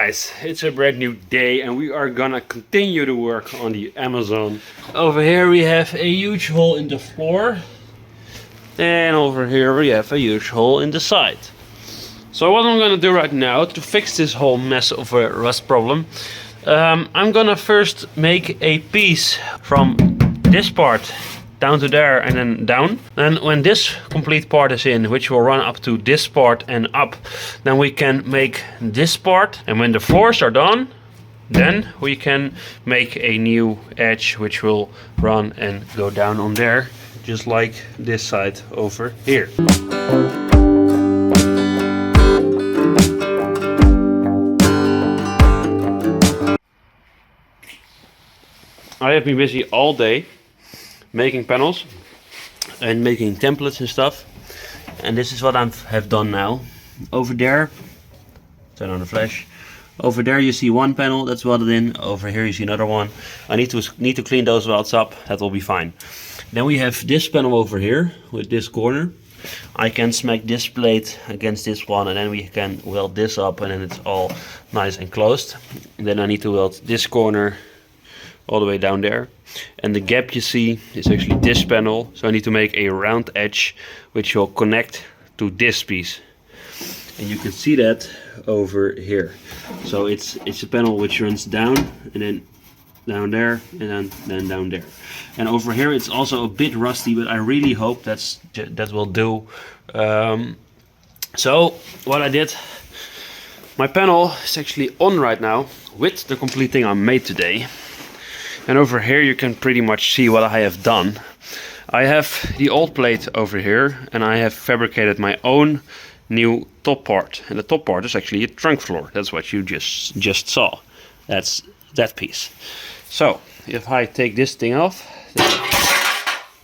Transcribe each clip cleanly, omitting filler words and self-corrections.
guys, it's a brand new day and we are gonna continue to work on the Amazon. Over here we have a huge hole in the floor. And over here we have a huge hole in the side. So what I'm gonna do right now to fix this whole mess of a rust problem, I'm gonna first make a piece from this part down to there and then down. And when this complete part is in, which will run up to this part and up, then we can make this part. And when the floors are done, then we can make a new edge which will run and go down on there, just like this side over here. I have been busy all day making panels and making templates and stuff, and this is what I have done now. Over there, turn on the flash. Over there you see one panel that's welded in. Over here you see another one. I need to clean those welds up. That will be fine. Then we have this panel over here with this corner. I can smack this plate against this one, and then we can weld this up, and then it's all nice and closed. And then I need to weld this corner all the way down there, and the gap you see is actually this panel, so I need to make a round edge which will connect to this piece, and you can see that over here. So it's a panel which runs down and then down there and then down there, and over here it's also a bit rusty, but I really hope that will do. So what I did, my panel is actually on right now with the complete thing I made today. And over here you can pretty much see what I have done. I have the old plate over here, and I have fabricated my own new top part. And the top part is actually a trunk floor. That's what you just saw. That's that piece. So if I take this thing off,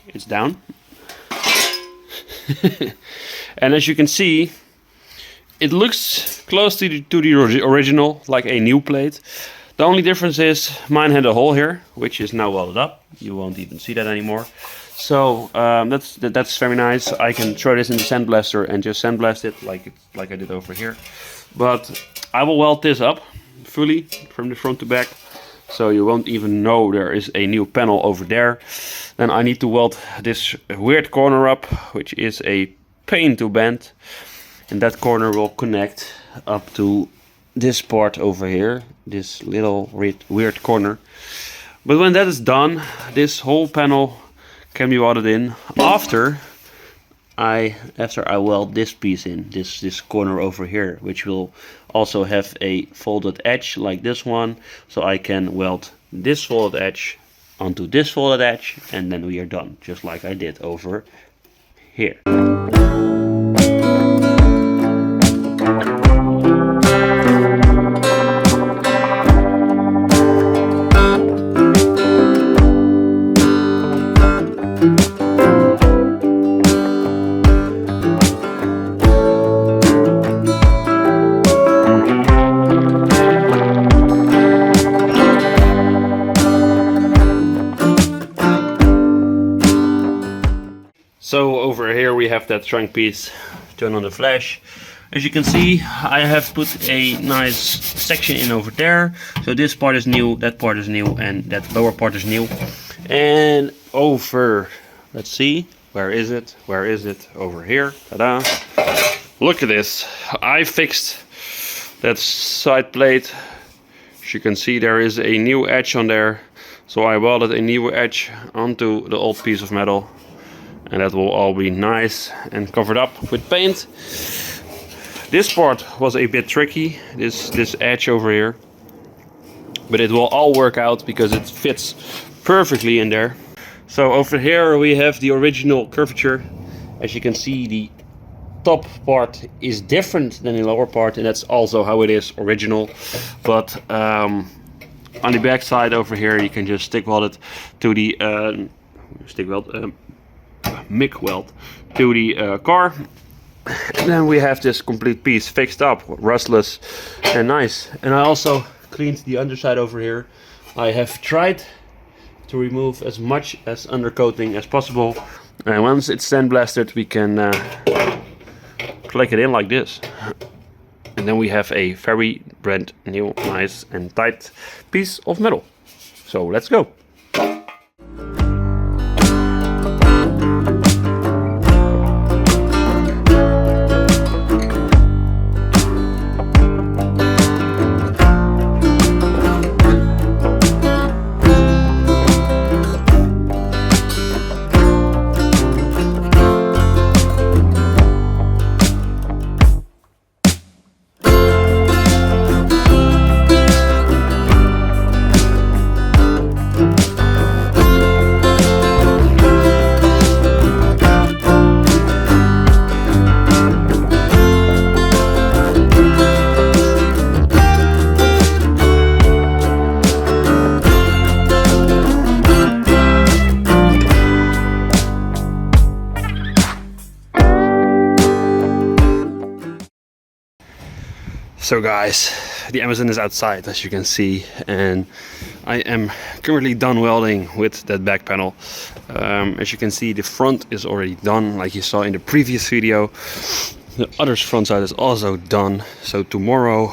it's down. And as you can see, it looks close to the original, like a new plate. The only difference is mine had a hole here, which is now welded up. You won't even see that anymore. So that's very nice. I can throw this in the sandblaster and just sandblast it like I did over here. But I will weld this up fully from the front to back, so you won't even know there is a new panel over there. Then I need to weld this weird corner up, which is a pain to bend, and that corner will connect up to this part over here, this little weird corner. But when that is done, this whole panel can be welded in after I weld this piece in, this corner over here, which will also have a folded edge like this one, so I can weld this folded edge onto this folded edge, and then we are done, just like I did over here. So over here we have that trunk piece. Turn on the flash. As you can see, I have put a nice section in over there. So this part is new, that part is new, and that lower part is new. And over, let's see, where is it? Where is it? Over here. Ta-da! Look at this. I fixed that side plate. As you can see, there is a new edge on there. So I welded a new edge onto the old piece of metal. And that will all be nice and covered up with paint. This part was a bit tricky, this edge over here, but it will all work out because it fits perfectly in there. So over here we have the original curvature. As you can see, the top part is different than the lower part, and that's also how it is original. But on the back side over here you can just stick weld it to the MIG weld to the car, and then we have this complete piece fixed up, rustless and nice. And I also cleaned the underside over here. I have tried to remove as much as undercoating as possible, and once it's sandblasted we can click it in like this, And then we have a very brand new, nice and tight piece of metal. So let's go. So guys, the Amazon is outside, as you can see, and I am currently done welding with that back panel. As you can see, the front is already done, like you saw in the previous video. The other front side is also done. So tomorrow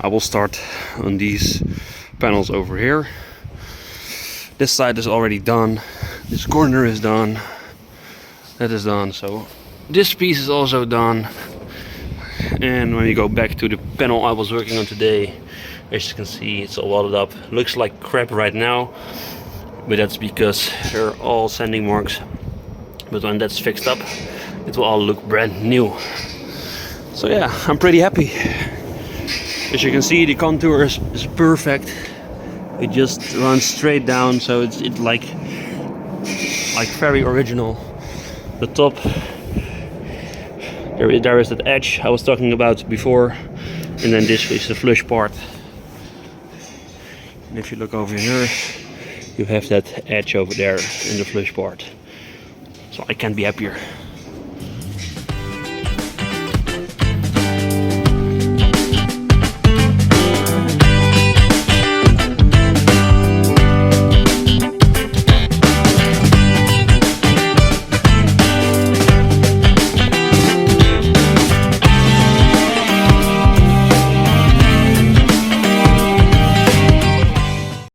I will start on these panels over here. This side is already done. This corner is done. That is done. So this piece is also done. And when we go back to the panel I was working on today, as you can see, it's all welded up. Looks like crap right now, but that's because they're all sanding marks. But when that's fixed up, it will all look brand new. So yeah, I'm pretty happy. As you can see, the contour is perfect. It just runs straight down, so it's like very original. The top, there is that edge I was talking about before, and then this is the flush part. And if you look over here, you have that edge over there in the flush part. So I can't be happier.